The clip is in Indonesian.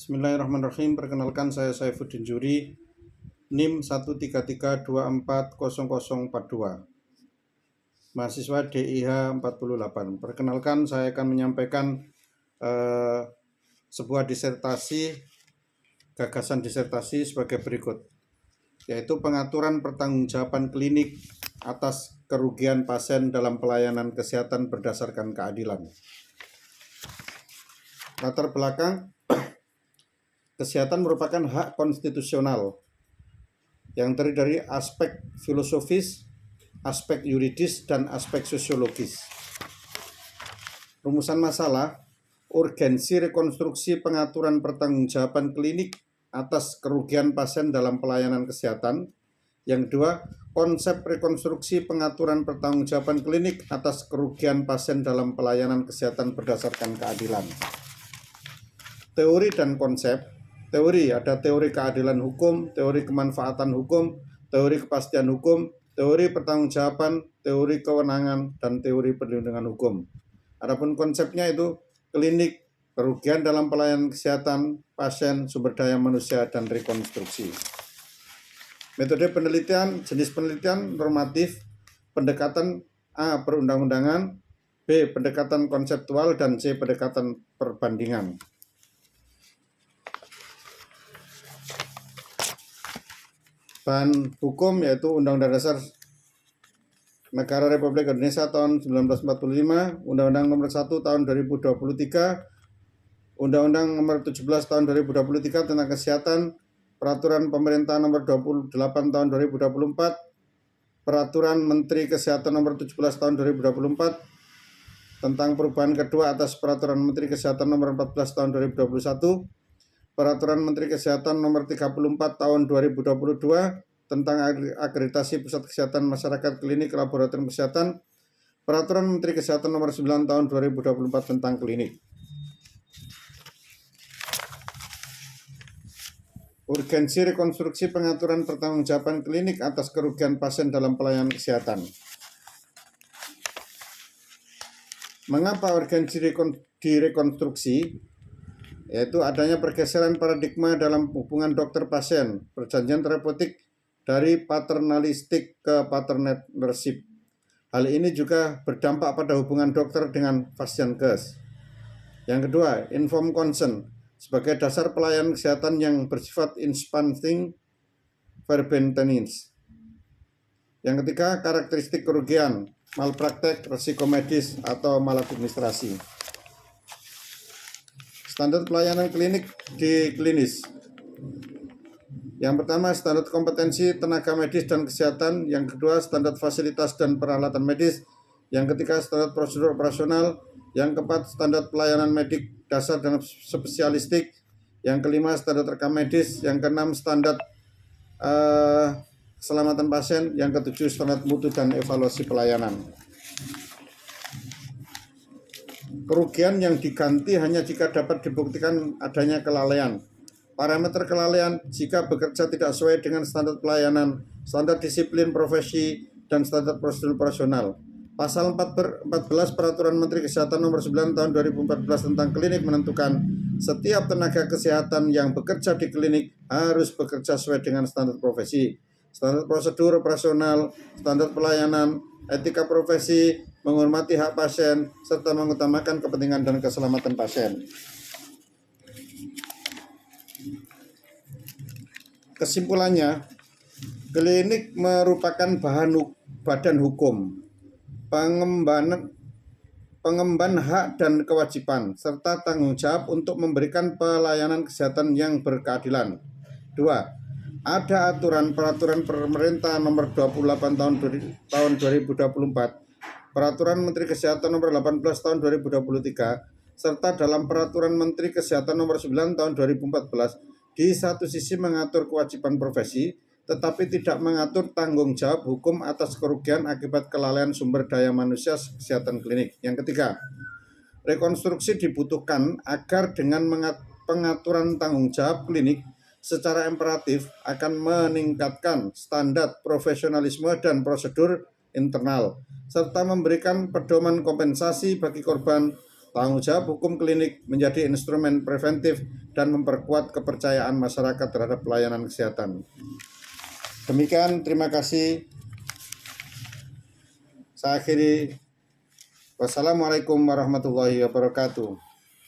Bismillahirrahmanirrahim. Perkenalkan, saya Saifuddin Juri, NIM 133240042, mahasiswa DIH 48. Perkenalkan, saya akan menyampaikan sebuah gagasan disertasi sebagai berikut, yaitu pengaturan pertanggungjawaban klinik atas kerugian pasien dalam pelayanan kesehatan berdasarkan keadilan. Latar belakang: kesehatan merupakan hak konstitusional yang terdiri dari aspek filosofis, aspek yuridis, dan aspek sosiologis. Rumusan masalah: urgensi rekonstruksi pengaturan pertanggungjawaban klinik atas kerugian pasien dalam pelayanan kesehatan. Yang kedua, konsep rekonstruksi pengaturan pertanggungjawaban klinik atas kerugian pasien dalam pelayanan kesehatan berdasarkan keadilan. Teori dan konsep. Teori: ada teori keadilan hukum, teori kemanfaatan hukum, teori kepastian hukum, teori pertanggungjawaban, teori kewenangan, dan teori perlindungan hukum. Adapun konsepnya itu klinik, kerugian dalam pelayanan kesehatan pasien, sumber daya manusia, dan rekonstruksi. Metode penelitian: jenis penelitian normatif, pendekatan A. perundang-undangan, B. pendekatan konseptual, dan C. pendekatan perbandingan. Bahan hukum yaitu Undang-Undang Dasar Negara Republik Indonesia tahun 1945, Undang-Undang Nomor 1 tahun 2023, Undang-Undang Nomor 17 tahun 2023 tentang kesehatan, Peraturan Pemerintah Nomor 28 tahun 2024, Peraturan Menteri Kesehatan Nomor 17 tahun 2024 tentang perubahan kedua atas Peraturan Menteri Kesehatan Nomor 14 tahun 2021, Peraturan Menteri Kesehatan Nomor 34 tahun 2022 tentang akreditasi pusat kesehatan masyarakat klinik laboratorium kesehatan, Peraturan Menteri Kesehatan Nomor 9 tahun 2024 tentang klinik. Urgensi rekonstruksi pengaturan pertanggungjawaban klinik atas kerugian pasien dalam pelayanan kesehatan. Mengapa urgensi direkonstruksi? Yaitu adanya pergeseran paradigma dalam hubungan dokter-pasien, perjanjian terapeutik dari paternalistik ke partnership. Hal ini juga berdampak pada hubungan dokter dengan pasienkes. Yang kedua, informed consent sebagai dasar pelayanan kesehatan yang bersifat inspanning verbentens. Yang ketiga, karakteristik kerugian, malpraktek, resiko medis, atau maladministrasi. Standar pelayanan klinik di klinis. Yang pertama, standar kompetensi tenaga medis dan kesehatan. Yang kedua, standar fasilitas dan peralatan medis. Yang ketiga, standar prosedur operasional. Yang keempat, standar pelayanan medik dasar dan spesialistik. Yang kelima, standar rekam medis. Yang keenam, standar keselamatan pasien. Yang ketujuh, standar mutu dan evaluasi pelayanan. Kerugian yang diganti hanya jika dapat dibuktikan adanya kelalaian. Parameter kelalaian: jika bekerja tidak sesuai dengan standar pelayanan, standar disiplin profesi, dan standar prosedur operasional. Pasal 14 Peraturan Menteri Kesehatan Nomor 9 tahun 2014 tentang klinik menentukan setiap tenaga kesehatan yang bekerja di klinik harus bekerja sesuai dengan standar profesi, standar prosedur operasional, standar pelayanan, etika profesi, menghormati hak pasien, serta mengutamakan kepentingan dan keselamatan pasien. Kesimpulannya, klinik merupakan badan hukum, pengemban hak dan kewajiban, serta tanggung jawab untuk memberikan pelayanan kesehatan yang berkeadilan. 2. Ada aturan peraturan pemerintah nomor 28 tahun 2024, Peraturan Menteri Kesehatan Nomor 18 tahun 2023, serta dalam Peraturan Menteri Kesehatan Nomor 9 tahun 2014, di satu sisi mengatur kewajiban profesi, tetapi tidak mengatur tanggung jawab hukum atas kerugian akibat kelalaian sumber daya manusia kesehatan klinik. Yang ketiga, rekonstruksi dibutuhkan agar dengan pengaturan tanggung jawab klinik secara imperatif akan meningkatkan standar profesionalisme dan prosedur internal, serta memberikan pedoman kompensasi bagi korban Tanggung jawab hukum klinik menjadi instrumen preventif dan memperkuat kepercayaan masyarakat terhadap pelayanan kesehatan. Demikian, terima kasih. Saya akhiri. Wassalamualaikum warahmatullahi wabarakatuh.